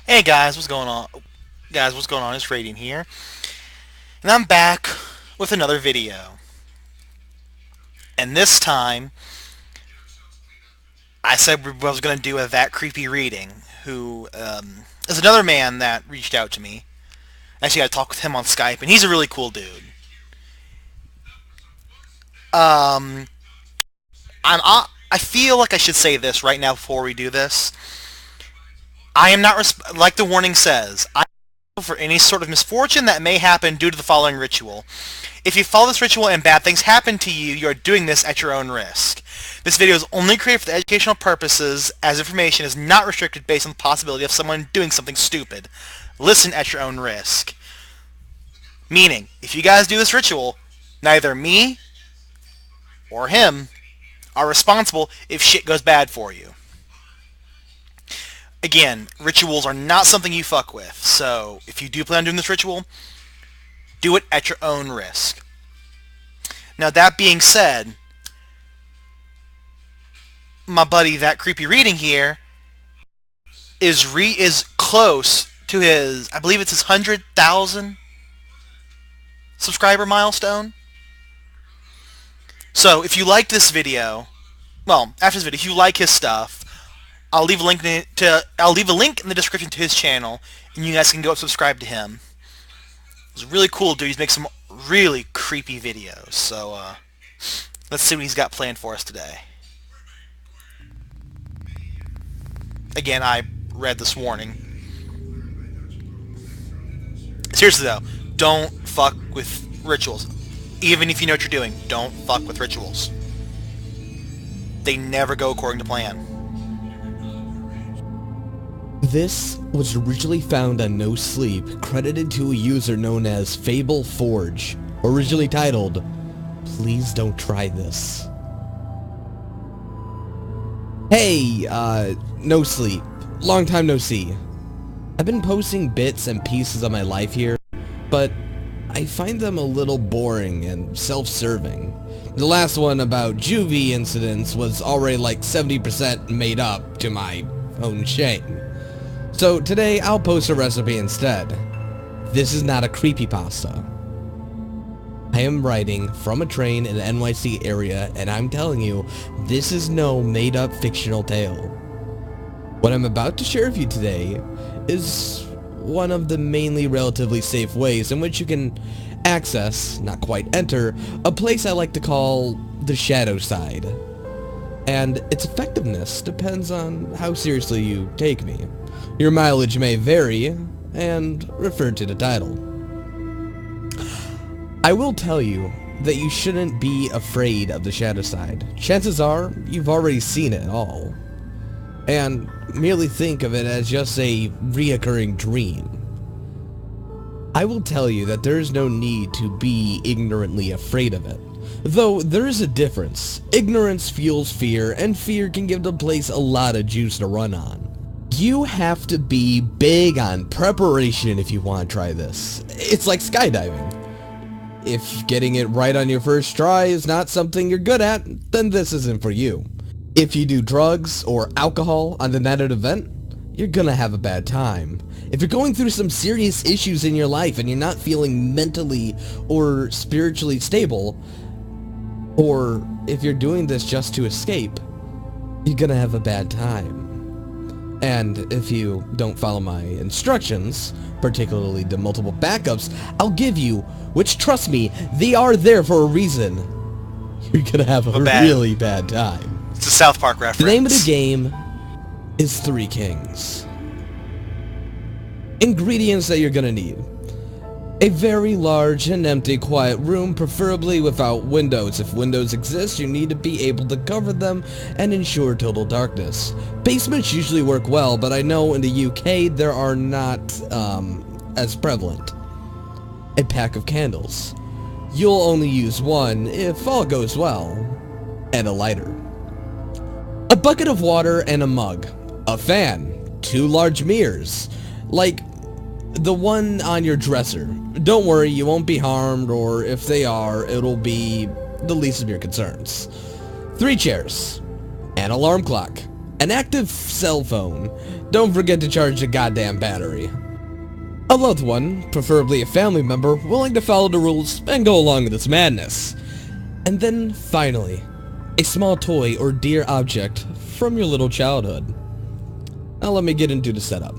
Hey guys, what's going on? Guys, what's going on? It's Radiant here, and I'm back with another video. And this time, I said I was going to do a That Creepy Reading, who is another man that reached out to me. Actually, I talked with him on Skype, and he's a really cool dude. Um, I feel like I should say this right now before we do this. I am not like the warning says. I am for any sort of misfortune that may happen due to the following ritual. If you follow this ritual and bad things happen to you, you are doing this at your own risk. This video is only created for the educational purposes, as information is not restricted based on the possibility of someone doing something stupid. Listen at your own risk. Meaning, if you guys do this ritual, neither me or him are responsible if shit goes bad for you. Again, rituals are not something you fuck with, so if you do plan on doing this ritual, do it at your own risk. Now that being said, my buddy That Creepy Reading here is close to his, I believe it's his 100,000 subscriber milestone. So if you liked this video, well, after this video, if you like his stuff, I'll leave a link in the description to his channel, and you guys can go subscribe to him. He's a really cool dude. He's making some really creepy videos. So let's see what he's got planned for us today. Again, I read this warning. Seriously though, don't fuck with rituals. Even if you know what you're doing, don't fuck with rituals. They never go according to plan. This was originally found on No Sleep, credited to a user known as Fable Forge, originally titled, "Please don't try this." Hey, No Sleep. Long time no see. I've been posting bits and pieces of my life here, but I find them a little boring and self-serving. The last one about juvie incidents was already like 70% made up, to my own shame. So today I'll post a recipe instead. This is not a creepypasta. I am writing from a train in the NYC area, and I'm telling you, this is no made-up fictional tale. What I'm about to share with you today is one of the mainly relatively safe ways in which you can access, not quite enter, a place I like to call the shadow side. And its effectiveness depends on how seriously you take me. Your mileage may vary, and refer to the title. I will tell you that you shouldn't be afraid of the shadow side. Chances are, you've already seen it all. And merely think of it as just a reoccurring dream. I will tell you that there is no need to be ignorantly afraid of it. Though there is a difference. Ignorance fuels fear, and fear can give the place a lot of juice to run on. You have to be big on preparation if you want to try this. It's like skydiving. If getting it right on your first try is not something you're good at, then this isn't for you. If you do drugs or alcohol on the night of the event, you're gonna have a bad time. If you're going through some serious issues in your life and you're not feeling mentally or spiritually stable, or if you're doing this just to escape, you're gonna have a bad time. And if you don't follow my instructions, particularly the multiple backups I'll give you, which trust me, they are there for a reason, you're gonna have a really bad time. It's a South Park reference. The name of the game is Three Kings. Ingredients that you're gonna need. A very large and empty quiet room, preferably without windows. If windows exist, you need to be able to cover them and ensure total darkness. Basements usually work well, but I know in the UK there are not as prevalent. A pack of candles. You'll only use one if all goes well. And a lighter. A bucket of water and a mug. A fan. 2 large mirrors. Like the one on your dresser. Don't worry, you won't be harmed, or if they are, it'll be the least of your concerns. 3 chairs. An alarm clock. An active cell phone. Don't forget to charge the goddamn battery. A loved one, preferably a family member, willing to follow the rules and go along with this madness. And then, finally, a small toy or dear object from your little childhood. Now let me get into the setup.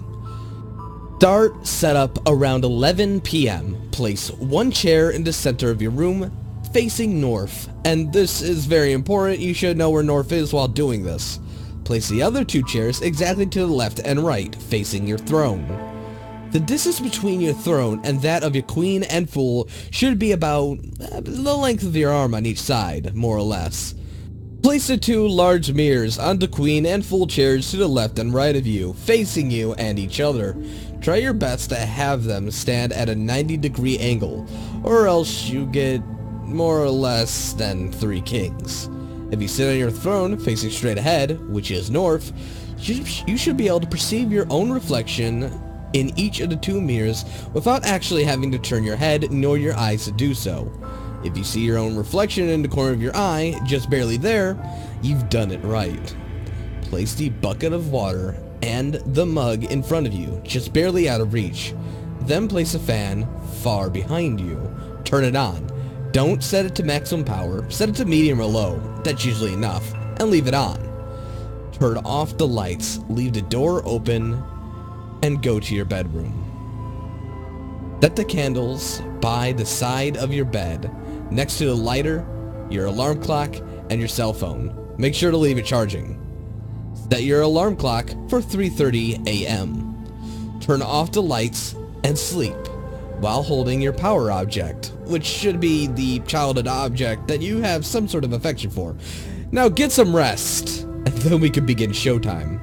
Start setup around 11 p.m. Place one chair in the center of your room, facing north. And this is very important, you should know where north is while doing this. Place the other two chairs exactly to the left and right, facing your throne. The distance between your throne and that of your queen and fool should be about the length of your arm on each side, more or less. Place the two large mirrors on the queen and fool chairs to the left and right of you, facing you and each other. Try your best to have them stand at a 90-degree angle, or else you get more or less than 3 kings. If you sit on your throne facing straight ahead, which is north, you should be able to perceive your own reflection in each of the 2 mirrors without actually having to turn your head nor your eyes to do so. If you see your own reflection in the corner of your eye, just barely there, you've done it right. Place the bucket of water and the mug in front of you, just barely out of reach. Then place a fan far behind you. Turn it on. Don't set it to maximum power, set it to medium or low, that's usually enough, and leave it on. Turn off the lights, leave the door open, and go to your bedroom. Set the candles by the side of your bed, next to the lighter, your alarm clock, and your cell phone. Make sure to leave it charging. Set your alarm clock for 3:30 a.m. Turn off the lights and sleep while holding your power object, which should be the childhood object that you have some sort of affection for. Now get some rest, and then we can begin showtime.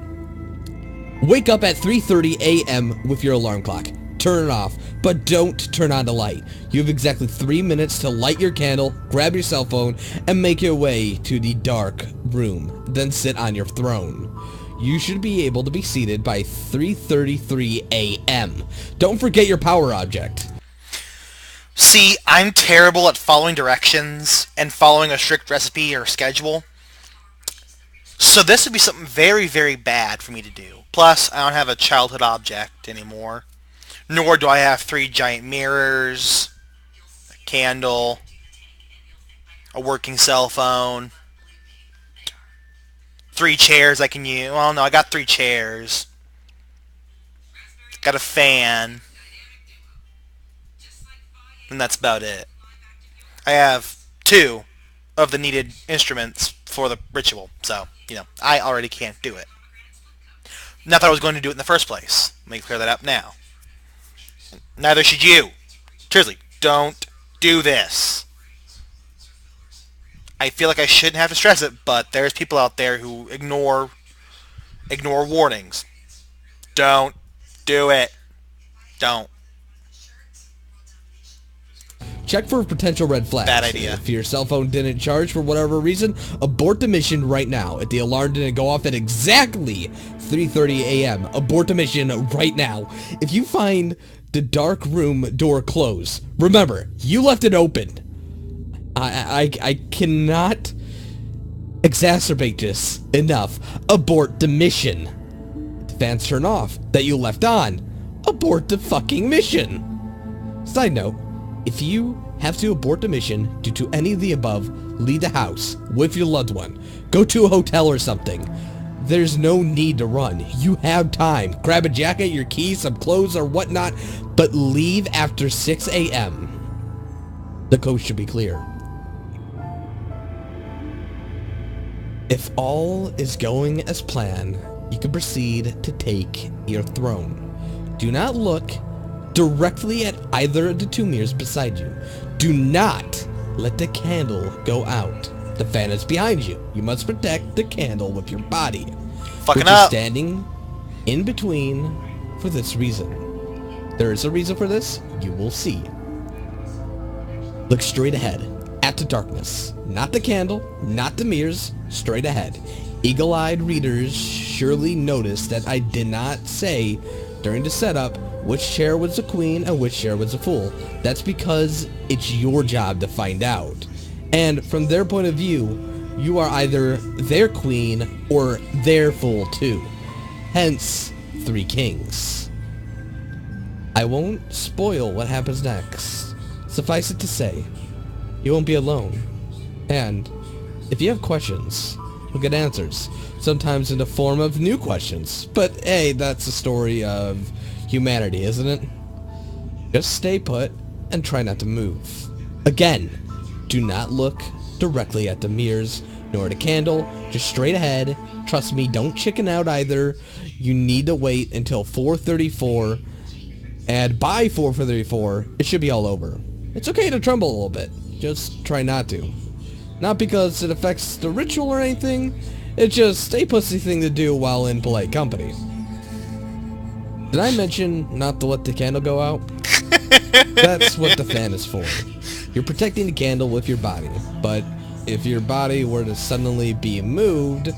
Wake up at 3:30 a.m. with your alarm clock. Turn it off, but don't turn on the light. You have exactly 3 minutes to light your candle, grab your cell phone, and make your way to the dark room. Then sit on your throne. You should be able to be seated by 3:33 a.m. Don't forget your power object. See, I'm terrible at following directions and following a strict recipe or schedule. So this would be something very, very bad for me to do. Plus, I don't have a childhood object anymore. Nor do I have 3 giant mirrors, a candle, a working cell phone, 3 chairs I can use. Well, no, I got 3 chairs. Got a fan. And that's about it. I have 2 of the needed instruments for the ritual. So, I already can't do it. Not that I was going to do it in the first place. Let me clear that up now. Neither should you. Seriously, don't do this. I feel like I shouldn't have to stress it, but there's people out there who ignore warnings. Don't do it. Don't. Check for potential red flags. Bad idea. If your cell phone didn't charge for whatever reason, abort the mission right now. If the alarm didn't go off at exactly 3:30 a.m., abort the mission right now. If you find the dark room door closed, remember, you left it open. I cannot exacerbate this enough. Abort the mission. If the fans turn off that you left on, abort the fucking mission. Side note, if you have to abort the mission due to any of the above, leave the house with your loved one. Go to a hotel or something. There's no need to run. You have time. Grab a jacket, your keys, some clothes or whatnot, but leave after 6 a.m. The coast should be clear. If all is going as planned, you can proceed to take your throne. Do not look directly at either of the 2 mirrors beside you. Do not let the candle go out. The fan is behind you. You must protect the candle with your body. Fucking which is up. standing in between for this reason. There is a reason for this. You will see. Look straight ahead at the darkness. Not the candle, not the mirrors, straight ahead. Eagle-eyed readers surely noticed that I did not say during the setup which chair was the queen and which chair was the fool. That's because it's your job to find out. And from their point of view, you are either their queen or their fool too. Hence, Three Kings. I won't spoil what happens next. Suffice it to say, you won't be alone. And if you have questions, you'll get answers. Sometimes in the form of new questions. But hey, that's the story of humanity, isn't it? Just stay put and try not to move. Again, do not look directly at the mirrors nor the candle. Just straight ahead. Trust me, don't chicken out either. You need to wait until 4:34. And by 4:34, it should be all over. It's okay to tremble a little bit. Just try not to. Not because it affects the ritual or anything. It's just a pussy thing to do while in polite company. Did I mention not to let the candle go out? That's what the fan is for. You're protecting the candle with your body. But if your body were to suddenly be moved,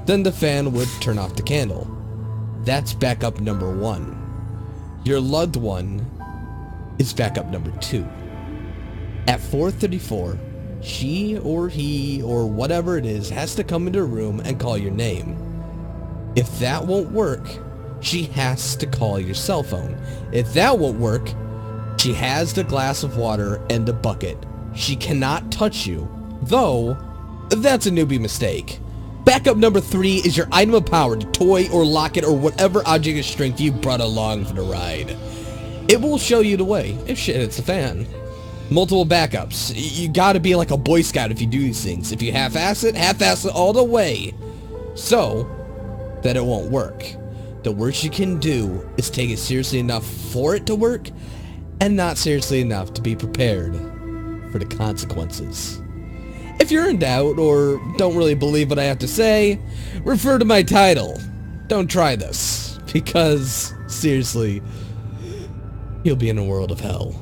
then the fan would turn off the candle. That's backup number 1. Your loved one is backup number 2. At 4:34, she or he or whatever it is has to come into a room and call your name. If that won't work, she has to call your cell phone. If that won't work, she has the glass of water and the bucket. She cannot touch you, though that's a newbie mistake. Backup number 3 is your item of power, the toy or locket or whatever object of strength you brought along for the ride. It will show you the way if shit hits the fan. Multiple backups. You gotta be like a Boy Scout if you do these things. If you half-ass it all the way, so that it won't work. The worst you can do is take it seriously enough for it to work, and not seriously enough to be prepared for the consequences. If you're in doubt or don't really believe what I have to say, refer to my title. Don't try this, because seriously, you'll be in a world of hell.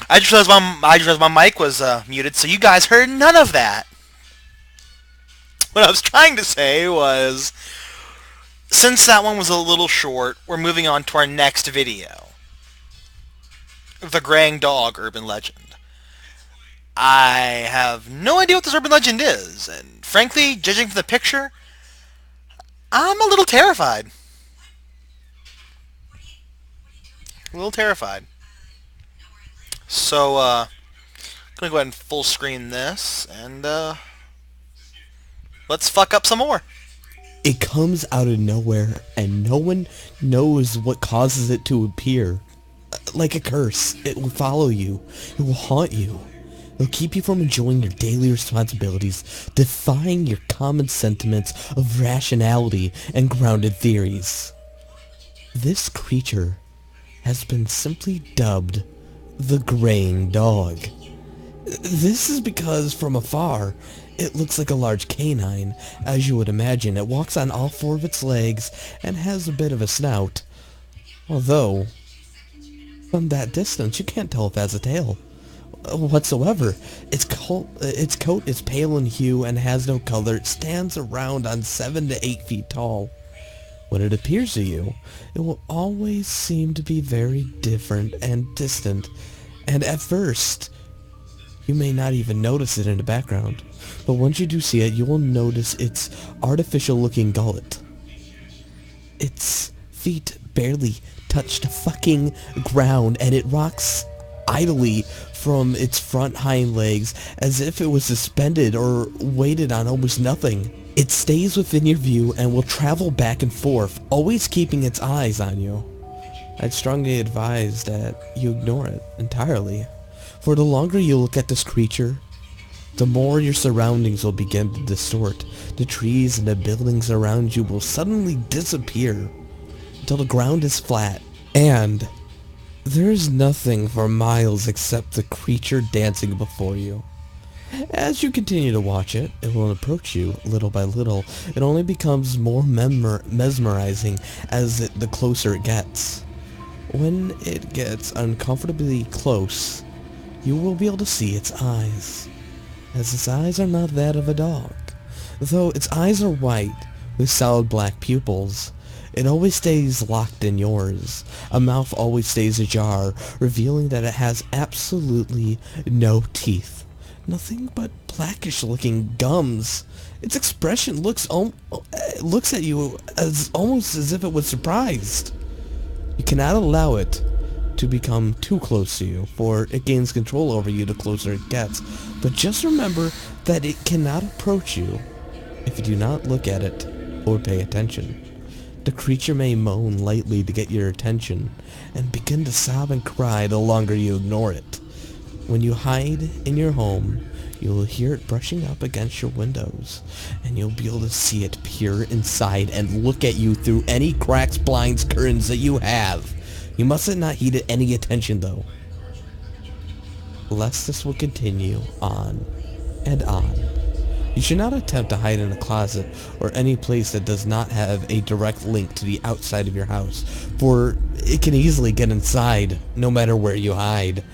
I just realized my mic was muted, so you guys heard none of that. What I was trying to say was, since that one was a little short, we're moving on to our next video. The Graying Dog Urban Legend. I have no idea what this urban legend is, and frankly, judging from the picture, I'm a little terrified. A little terrified. So, I'm gonna go ahead and full screen this, and, let's fuck up some more. It comes out of nowhere, and no one knows what causes it to appear. Like a curse, it will follow you. It will haunt you. It'll keep you from enjoying your daily responsibilities, defying your common sentiments of rationality and grounded theories. This creature has been simply dubbed the Graying Dog. This is because from afar, it looks like a large canine. As you would imagine, it walks on all 4 of its legs and has a bit of a snout. Although, from that distance, you can't tell if it has a tail whatsoever. Its coat is pale in hue and has no color. It stands around on 7 to 8 feet tall. When it appears to you, it will always seem to be very different and distant, and at first, you may not even notice it in the background. But once you do see it, you will notice its artificial-looking gullet. Its feet barely touch the fucking ground, and it rocks idly from its front hind legs as if it was suspended or weighted on almost nothing. It stays within your view and will travel back and forth, always keeping its eyes on you. I'd strongly advise that you ignore it entirely, for the longer you look at this creature, the more your surroundings will begin to distort. The trees and the buildings around you will suddenly disappear until the ground is flat, and there is nothing for miles except the creature dancing before you. As you continue to watch it, it will approach you little by little. It only becomes more mesmerizing as the closer it gets. When it gets uncomfortably close, you will be able to see its eyes, as its eyes are not that of a dog. Though its eyes are white, with solid black pupils, it always stays locked in yours. A mouth always stays ajar, revealing that it has absolutely no teeth. Nothing but blackish-looking gums. Its expression looks at you as almost as if it was surprised. You cannot allow it to become too close to you, for it gains control over you the closer it gets. But just remember that it cannot approach you if you do not look at it or pay attention. The creature may moan lightly to get your attention, and begin to sob and cry the longer you ignore it. When you hide in your home, you will hear it brushing up against your windows, and you'll be able to see it peer inside and look at you through any cracks, blinds, curtains that you have. You mustn't not heed it any attention, though, lest this will continue on and on. You should not attempt to hide in a closet or any place that does not have a direct link to the outside of your house, for it can easily get inside no matter where you hide.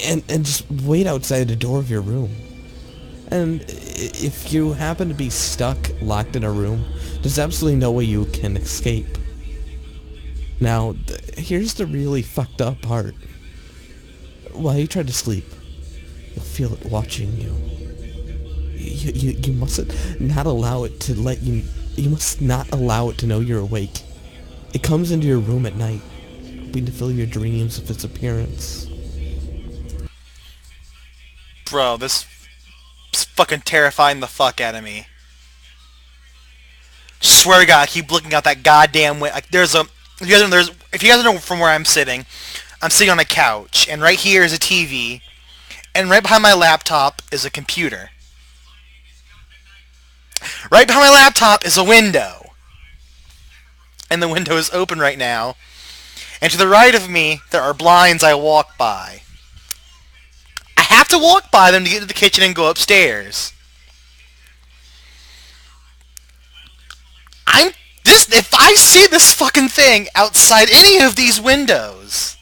And just wait outside the door of your room. And if you happen to be stuck, locked in a room, there's absolutely no way you can escape. Now, here's the really fucked up part. While you try to sleep, you'll feel it watching you. You mustn't not allow it to let you... You must not allow it to know you're awake. It comes into your room at night, hoping to fill your dreams with its appearance. Bro, this is fucking terrifying the fuck out of me. Swear to God, I keep looking out that goddamn way. Like, there's a... If you guys know from where I'm sitting on a couch, and right here is a TV, and right behind my laptop is a computer. Right behind my laptop is a window. And the window is open right now. And to the right of me, there are blinds I walk by. I have to walk by them to get to the kitchen and go upstairs. If I see this fucking thing outside any of these windows,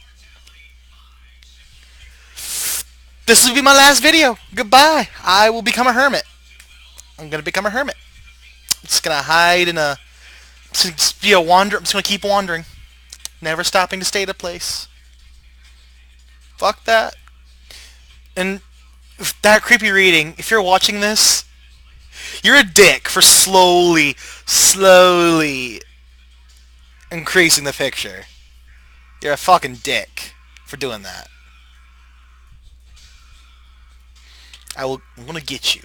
this will be my last video. Goodbye. I will become a hermit. I'm gonna become a hermit. I'm just gonna hide in a... I'm just gonna keep wandering. Never stopping to stay at a place. Fuck that. And that creepy reading, if you're watching this, you're a dick for slowly increasing the picture. You're a fucking dick for doing that. I'm gonna get you.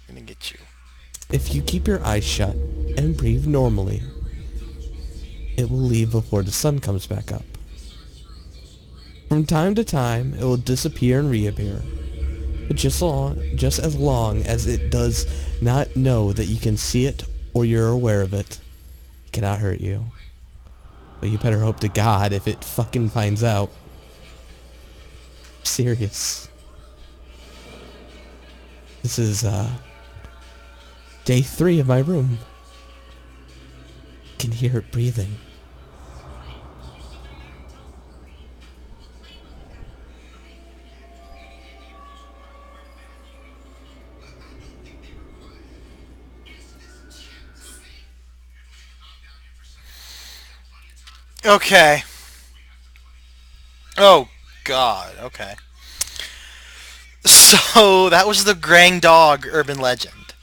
I'm gonna get you. If you keep your eyes shut and breathe normally, it will leave before the sun comes back up. From time to time, it will disappear and reappear. But just as long as it does not know that you can see it or you're aware of it, it cannot hurt you. But you better hope to God if it fucking finds out. I'm serious. This is, day 3 of my room. I can hear it breathing. Okay. Oh, God. Okay. So, that was the Grang Dog urban legend.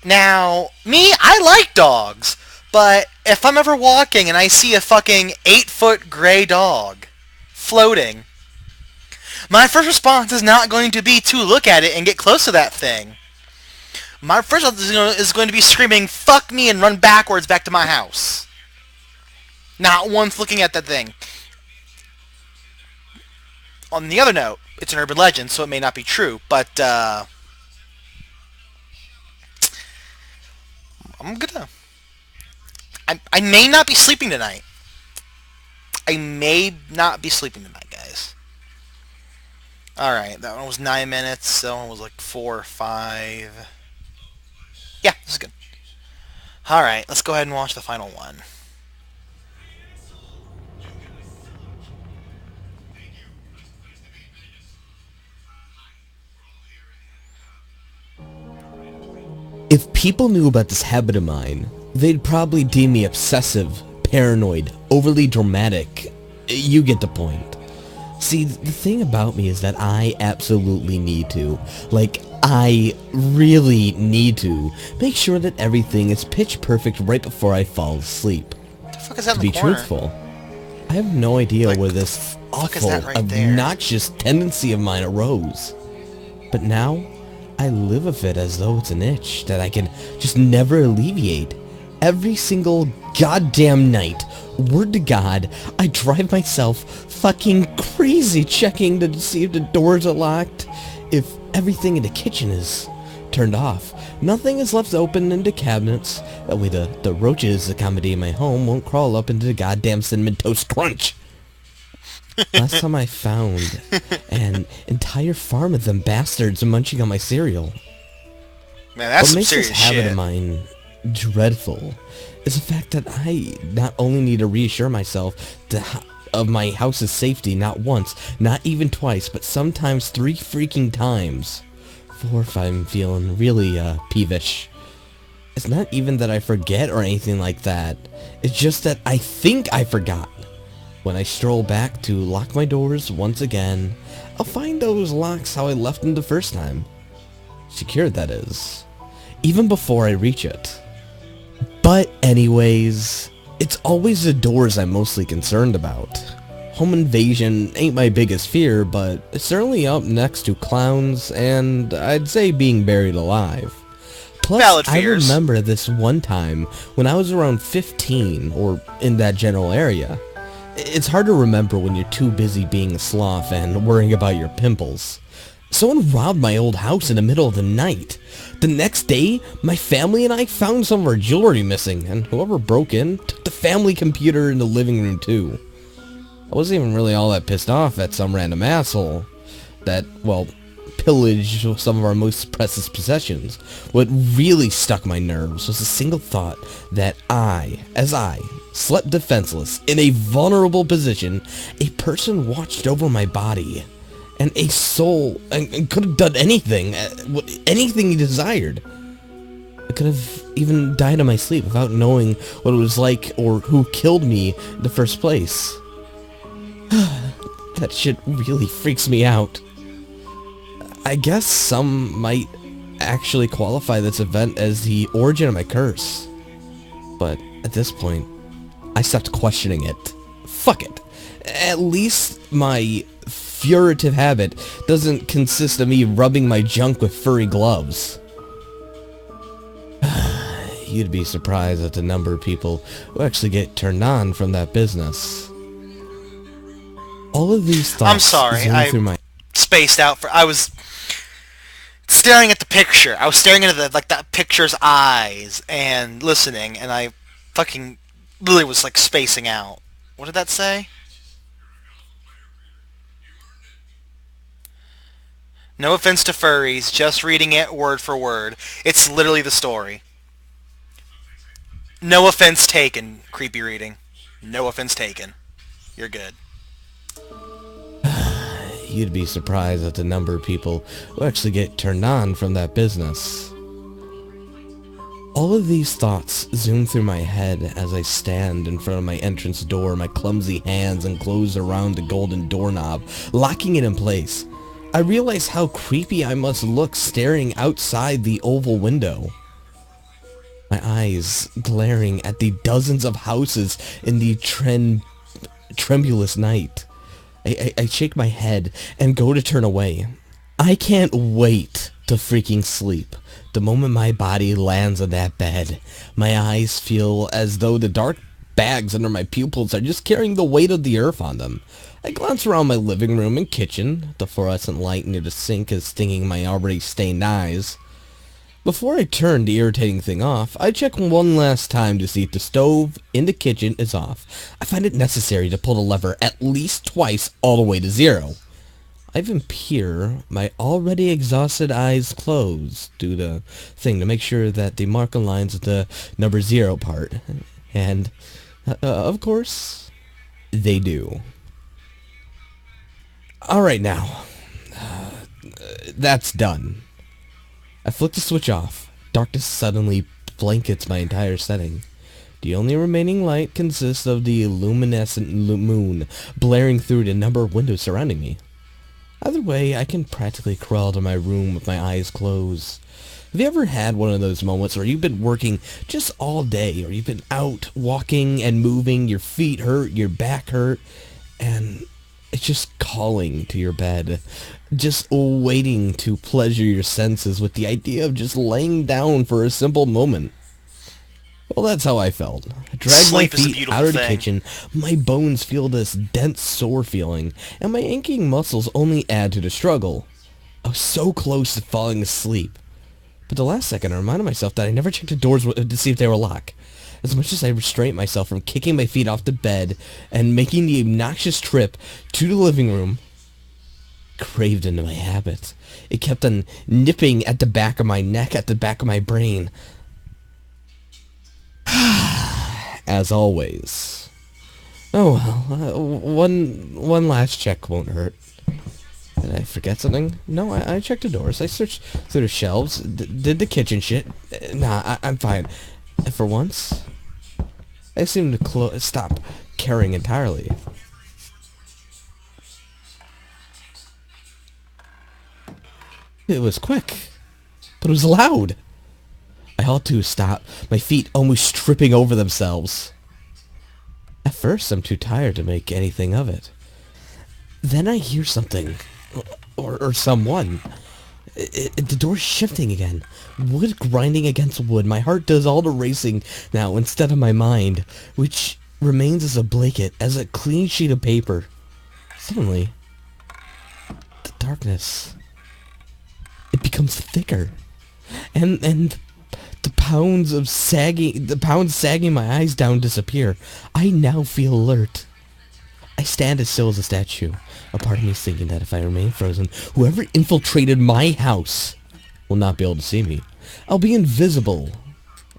Now, me, I like dogs. But if I'm ever walking and I see a fucking 8-foot gray dog floating, my first response is not going to be to look at it and get close to that thing. My first response is going to be screaming, "Fuck me," and run backwards back to my house. Not once looking at that thing. On the other note, it's an urban legend, so it may not be true, but, I'm gonna... I may not be sleeping tonight. I may not be sleeping tonight, guys. Alright, that one was 9 minutes. That one was like 4 or 5. Yeah, this is good. Alright, let's go ahead and watch the final one. If people knew about this habit of mine, they'd probably deem me obsessive, paranoid, overly dramatic. You get the point. See, the thing about me is that I absolutely need to, I really need to, make sure that everything is pitch perfect right before I fall asleep. What the fuck is that To in the be corner? truthful, I have no idea Like, where what the this fuck is awful, that right there? obnoxious tendency of mine arose. But now, I live with it as though it's an itch that I can just never alleviate. Every single goddamn night, word to God, I drive myself fucking crazy checking to see if the doors are locked, if everything in the kitchen is turned off. Nothing is left open into cabinets. That way the roaches accommodating my home won't crawl up into the goddamn Cinnamon Toast Crunch. Last time I found an entire farm of them bastards munching on my cereal. Man, that's What some makes this serious habit shit. of mine dreadful is the fact that I not only need to reassure myself of my house's safety not once, not even twice, but sometimes 3 freaking times. 4 if I'm feeling really peevish. It's not even that I forget or anything like that. It's just that I think I forgot. When I stroll back to lock my doors once again, I'll find those locks how I left them the first time. Secured, that is. Even before I reach it. But anyways, it's always the doors I'm mostly concerned about. Home invasion ain't my biggest fear, but it's certainly up next to clowns and I'd say being buried alive. Plus, Valid I fears. remember this one time when I was around 15 or in that general area. It's hard to remember when you're too busy being a sloth and worrying about your pimples. Someone robbed my old house in the middle of the night. The next day, my family and I found some of our jewelry missing, and whoever broke in took the family computer in the living room too. I wasn't even really all that pissed off at some random asshole that, well, pillaged some of our most precious possessions. What really stuck my nerves was a single thought that I slept defenseless in a vulnerable position, a person watched over my body, and a soul, and could have done anything, anything he desired. I could have even died in my sleep without knowing what it was like or who killed me in the first place. That shit really freaks me out. I guess some might actually qualify this event as the origin of my curse. But at this point, I stopped questioning it. Fuck it. At least my furtive habit doesn't consist of me rubbing my junk with furry gloves. You'd be surprised at the number of people who actually get turned on from that business. All of these thoughts I'm sorry, zoom I through my spaced out for... I was staring at the picture. I was staring into that picture's eyes and listening, and I fucking literally was like spacing out. What did that say? No offense to furries, just reading it word for word. It's literally the story. No offense taken, creepy reading. No offense taken. You're good. You'd be surprised at the number of people who actually get turned on from that business. All of these thoughts zoom through my head as I stand in front of my entrance door, my clumsy hands enclosed around the golden doorknob, locking it in place. I realize how creepy I must look staring outside the oval window. My eyes glaring at the dozens of houses in the tremulous night. I shake my head and go to turn away. I can't wait to freaking sleep. The moment my body lands on that bed, my eyes feel as though the dark bags under my pupils are just carrying the weight of the earth on them. I glance around my living room and kitchen. The fluorescent light near the sink is stinging my already stained eyes. Before I turn the irritating thing off, I check one last time to see if the stove in the kitchen is off. I find it necessary to pull the lever at least twice all the way to 0. I even peer, my already exhausted eyes closed, do the thing to make sure that the mark aligns with the number 0 part. And, of course, they do. Alright now. That's done. I flick the switch off. Darkness suddenly blankets my entire setting. The only remaining light consists of the luminescent moon blaring through the number of windows surrounding me. Either way, I can practically crawl to my room with my eyes closed. Have you ever had one of those moments where you've been working just all day, or you've been out walking and moving, your feet hurt, your back hurt, and it's just calling to your bed, just waiting to pleasure your senses with the idea of just laying down for a simple moment? Well, that's how I felt. I dragged my feet out of the kitchen, my bones feel this dense, sore feeling, and my aching muscles only add to the struggle. I was so close to falling asleep. But the last second, I reminded myself that I never checked the doors to see if they were locked. As much as I restrained myself from kicking my feet off the bed and making the obnoxious trip to the living room, craved into my habit. It kept on nipping at the back of my neck, at the back of my brain. As always. Oh well, one last check won't hurt. Did I forget something? No, I checked the doors. I searched through the shelves, did the kitchen shit. Nah, I'm fine. And for once, I seem to stop caring entirely. It was quick, but it was loud. I had to stop, my feet almost tripping over themselves. At first, I'm too tired to make anything of it. Then I hear something, or someone. The door's shifting again. Wood grinding against wood. My heart does all the racing now instead of my mind, which remains as a blanket, as a clean sheet of paper. Suddenly, the darkness, it becomes thicker. And the pounds sagging my eyes down disappear. I now feel alert. I stand as still as a statue, a part of me thinking that if I remain frozen, whoever infiltrated my house will not be able to see me. I'll be invisible,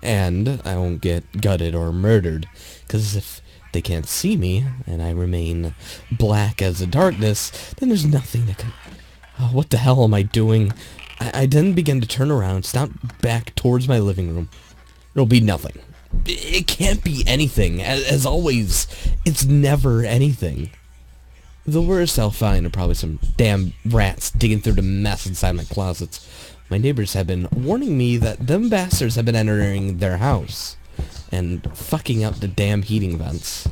and I won't get gutted or murdered, because if they can't see me, and I remain black as the darkness, then there's nothing that can... Oh, what the hell am I doing? I then begin to turn around, stomp back towards my living room. It'll be nothing. It can't be anything. As always, it's never anything. The worst I'll find are probably some damn rats digging through the mess inside my closets. My neighbors have been warning me that them bastards have been entering their house and fucking up the damn heating vents.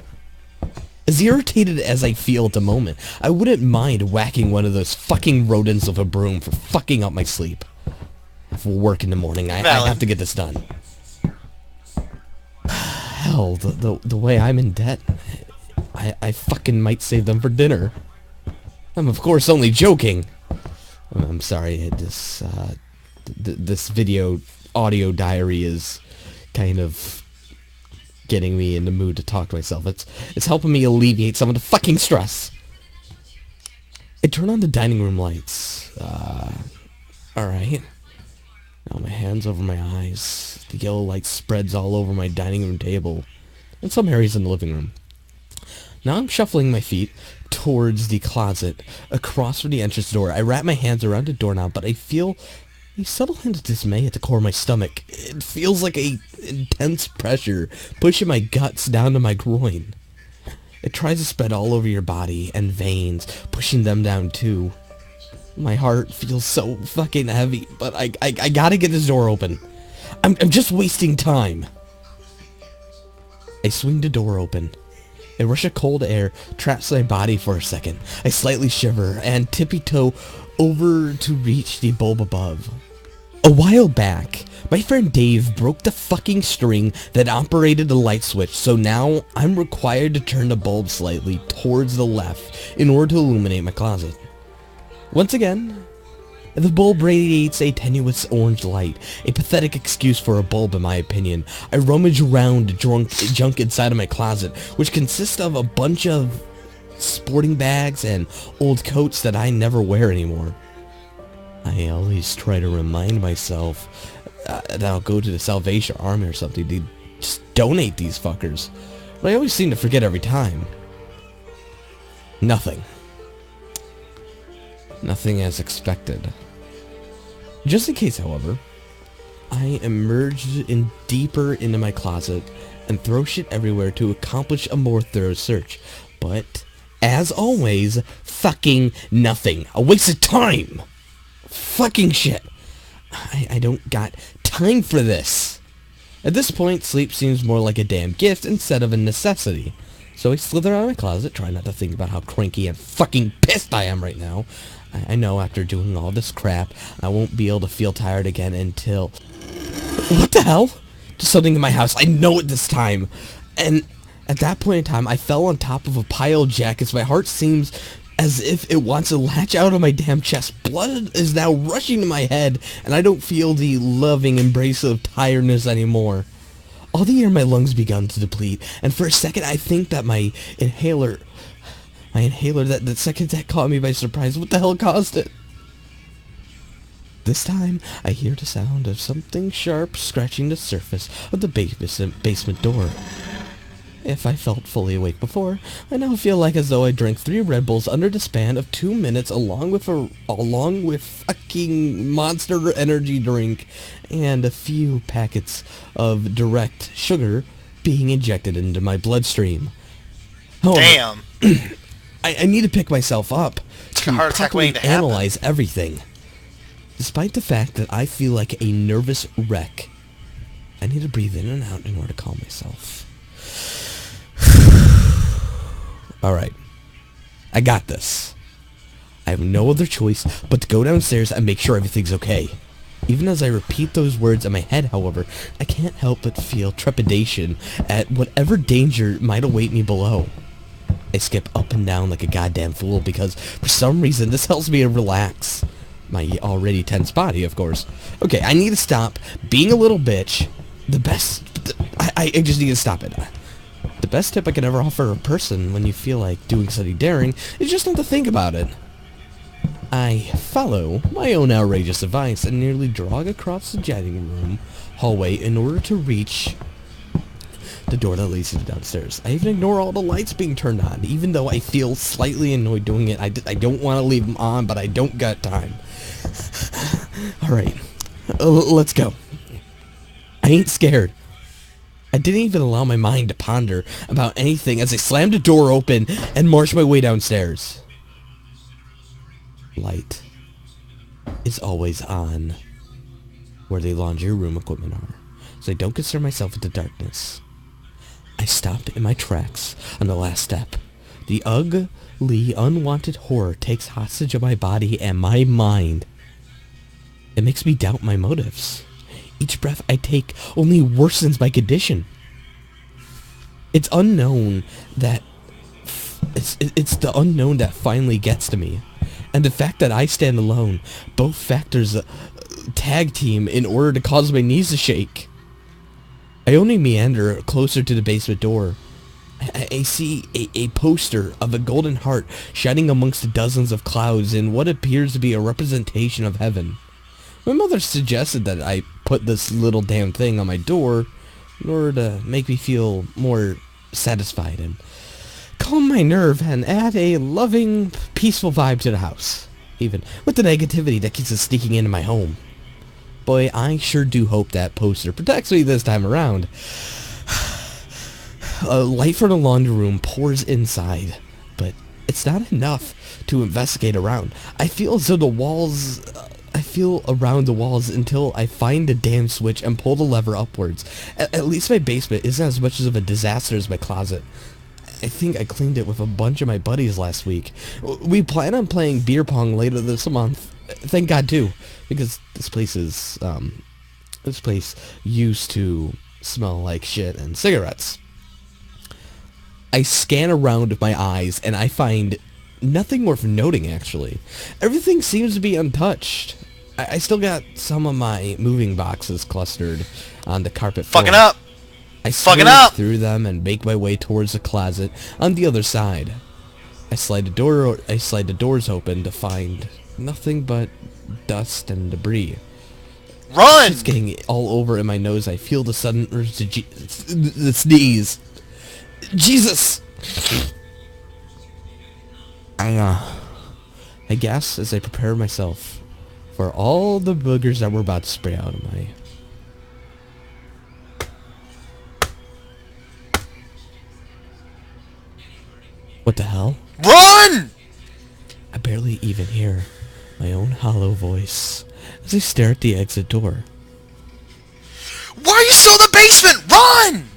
As irritated as I feel at the moment, I wouldn't mind whacking one of those fucking rodents with a broom for fucking up my sleep. For work in the morning, I have to get this done. Hell, the way I'm in debt, I fucking might save them for dinner. I'm of course only joking. I'm sorry, this video audio diary is kind of getting me in the mood to talk to myself. It's helping me alleviate some of the fucking stress. I turn on the dining room lights. Alright. Now my hands over my eyes. The yellow light spreads all over my dining room table and some areas in the living room. Now I'm shuffling my feet towards the closet across from the entrance door. I wrap my hands around the doorknob, but I feel a subtle hint of dismay at the core of my stomach. It feels like a intense pressure pushing my guts down to my groin. It tries to spread all over your body and veins, pushing them down too. My heart feels so fucking heavy, but I gotta get this door open. I'm just wasting time. I swing the door open. A rush of cold air traps my body for a second. I slightly shiver and tippy-toe over to reach the bulb above. A while back, my friend Dave broke the fucking string that operated the light switch, so now I'm required to turn the bulb slightly towards the left in order to illuminate my closet. Once again, the bulb radiates a tenuous orange light, a pathetic excuse for a bulb in my opinion. I rummage around junk inside of my closet, which consists of a bunch of sporting bags, and old coats that I never wear anymore. I always try to remind myself that I'll go to the Salvation Army or something to just donate these fuckers. But I always seem to forget every time. Nothing. Nothing as expected. Just in case, however, I emerged in deeper into my closet and throw shit everywhere to accomplish a more thorough search. But, as always, fucking nothing. A waste of time! Fucking shit. I don't got time for this. At this point, sleep seems more like a damn gift instead of a necessity. So I slither out of my closet, try not to think about how cranky and fucking pissed I am right now. I know after doing all this crap, I won't be able to feel tired again until... What the hell? Just something in my house. I know it this time. And at that point in time, I fell on top of a pile of jackets. My heart seems as if it wants to latch out of my damn chest. Blood is now rushing to my head, and I don't feel the loving embrace of tiredness anymore. All the air in my lungs begun to deplete, and for a second I think that my inhaler, that second that caught me by surprise, what the hell caused it? This time, I hear the sound of something sharp scratching the surface of the basement door. If I felt fully awake before, I now feel like as though I drank 3 Red Bulls under the span of 2 minutes along with fucking Monster Energy drink and a few packets of direct sugar being injected into my bloodstream. Damn. I need to pick myself up to heart attack properly waiting to happen. analyze everything. Despite the fact that I feel like a nervous wreck, I need to breathe in and out in order to calm myself. Alright. I got this. I have no other choice but to go downstairs and make sure everything's okay. Even as I repeat those words in my head, however, I can't help but feel trepidation at whatever danger might await me below. I skip up and down like a goddamn fool because, for some reason, this helps me to relax. My already tense body, of course. Okay, I need to stop being a little bitch. I just need to stop it. The best tip I can ever offer a person when you feel like doing something daring is just not to think about it. I follow my own outrageous advice and nearly jog across the dining room hallway in order to reach the door that leads to the downstairs. I even ignore all the lights being turned on, even though I feel slightly annoyed doing it. I don't want to leave them on, but I don't got time. Alright, let's go. I ain't scared. I didn't even allow my mind to ponder about anything as I slammed the door open and marched my way downstairs. Light is always on where the laundry room equipment are, so I don't concern myself with the darkness. I stopped in my tracks on the last step. The ugly, unwanted horror takes hostage of my body and my mind. It makes me doubt my motives. Each breath I take only worsens my condition. It's unknown that... It's the unknown that finally gets to me. And the fact that I stand alone, both factors tag team in order to cause my knees to shake. I only meander closer to the basement door. I see a poster of a golden heart shining amongst the dozens of clouds in what appears to be a representation of heaven. My mother suggested that I put this little damn thing on my door in order to make me feel more satisfied and calm my nerve and add a loving, peaceful vibe to the house, even with the negativity that keeps sneaking into my home. Boy, I sure do hope that poster protects me this time around. A light from the laundry room pours inside, but it's not enough to investigate around. I feel as though the walls... I feel around the walls until I find the damn switch and pull the lever upwards. At least my basement isn't as much of a disaster as my closet. I think I cleaned it with a bunch of my buddies last week. We plan on playing beer pong later this month. Thank God too, because this place used to smell like shit and cigarettes. I scan around with my eyes and I find nothing worth noting, actually. Everything seems to be untouched. I still got some of my moving boxes clustered on the carpet floor. Fucking up! I Fucking swing up! through them and make my way towards the closet on the other side. I slide the doors open to find nothing but dust and debris. Shit's Run! getting all over in my nose. I feel the sudden urge to the sneeze. Jesus! I gasp as I prepare myself for all the boogers that were about to spray out of my... What the hell? Run! I barely even hear my own hollow voice as I stare at the exit door. Why are you still in the basement? Run!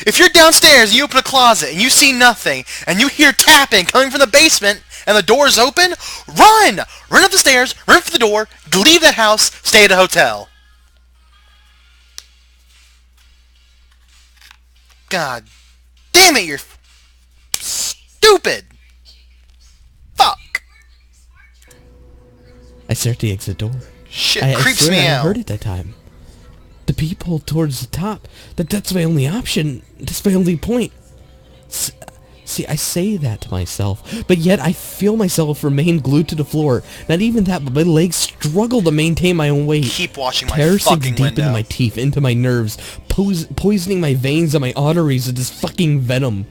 If you're downstairs and you open a closet and you see nothing and you hear tapping coming from the basement and the door's open, run! Run up the stairs, run for the door, leave that house, stay at a hotel. God damn it, you're stupid! Fuck! I stare at the exit door. Shit, I creeps swear me I out. heard it that time. The peephole towards the top. That's my only option. That's my only point. See, I say that to myself, but yet I feel myself remain glued to the floor. Not even that, but my legs struggle to maintain my own weight. Keep watching my Terror sinks fucking deep window. into my teeth, into my nerves, poisoning my veins and my arteries with this fucking venom.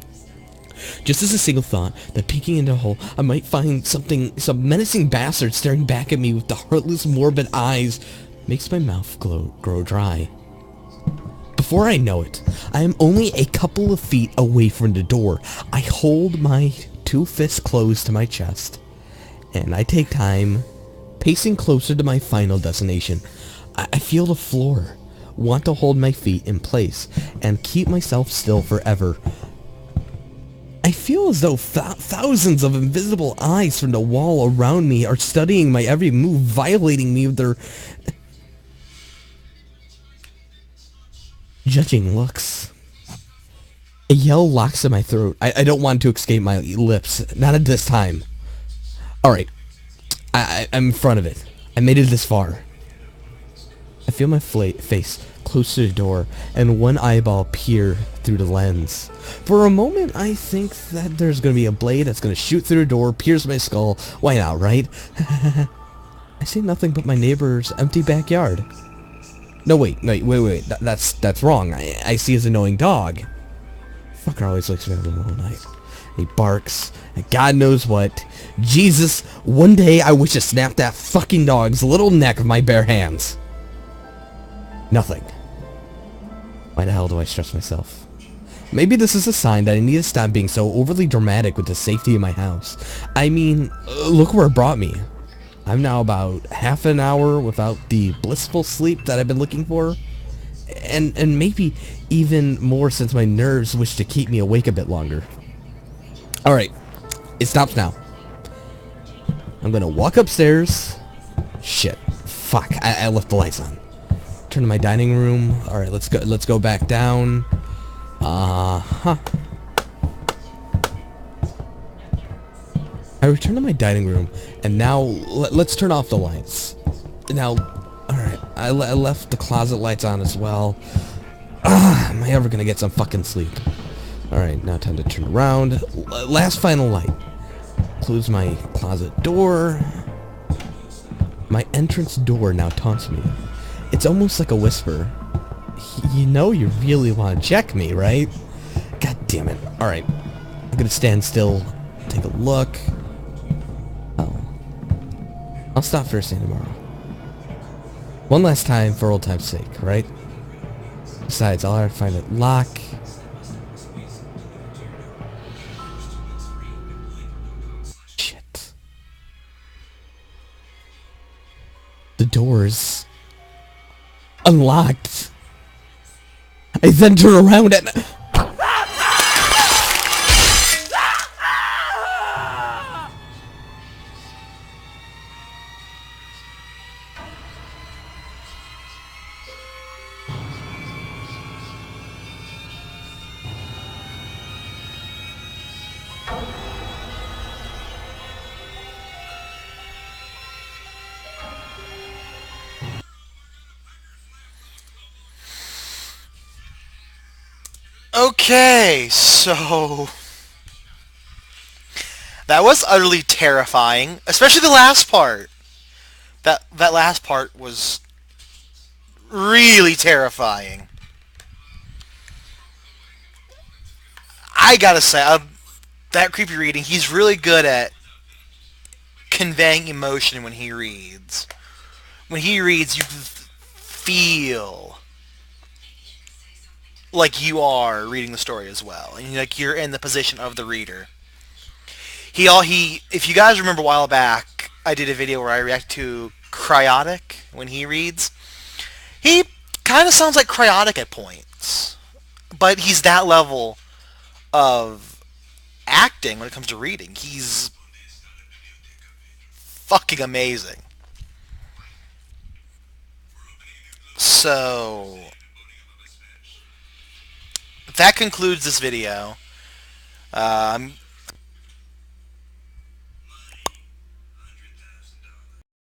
Just as a single thought that peeking into a hole, I might find some menacing bastard staring back at me with the heartless, morbid eyes, makes my mouth grow dry. Before I know it, I am only a couple of feet away from the door. I hold my two fists closed to my chest, and I take time, pacing closer to my final destination. I feel the floor, want to hold my feet in place, and keep myself still forever. I feel as though thousands of invisible eyes from the wall around me are studying my every move, violating me with their judging looks. A yell locks in my throat. I don't want to escape my lips. Not at this time. Alright. I'm in front of it. I made it this far. I feel my face close to the door and one eyeball peer through the lens. For a moment, I think that there's going to be a blade that's going to shoot through the door, pierce my skull. Why not, right? I see nothing but my neighbor's empty backyard. No, wait. That's wrong. I see his annoying dog. Fucker always looks at me all night. He barks, and God knows what. Jesus, one day I wish to snap that fucking dog's little neck with my bare hands. Nothing. Why the hell do I stress myself? Maybe this is a sign that I need to stop being so overly dramatic with the safety of my house. I mean, look where it brought me. I'm now about half an hour without the blissful sleep that I've been looking for. And maybe even more since my nerves wish to keep me awake a bit longer. Alright, it stops now. I'm gonna walk upstairs. Shit. Fuck, I left the lights on. Turn to my dining room. Alright, let's go back down. I return to my dining room, and now let's turn off the lights. Now, alright, I left the closet lights on as well. Am I ever gonna get some fucking sleep? Alright, now time to turn around. Last final light. Close my closet door. My entrance door now taunts me. It's almost like a whisper. You know you really want to check me, right? God damn it. Alright. I'm gonna stand still, take a look. Oh. I'll stop first thing tomorrow. One last time for old time's sake, right? Besides, I'll have to find a lock. Shit. The door's unlocked. I then turn around and... Okay, so That was utterly terrifying, especially the last part. That last part was really terrifying. I gotta say, that creepy reading, he's really good at conveying emotion when he reads. When he reads, you feel like you are reading the story as well, and like you're in the position of the reader. He if you guys remember a while back, I did a video where I react to Cryotic when he reads. He kind of sounds like Cryotic at points, but he's that level of acting when it comes to reading. He's fucking amazing. So that concludes this video.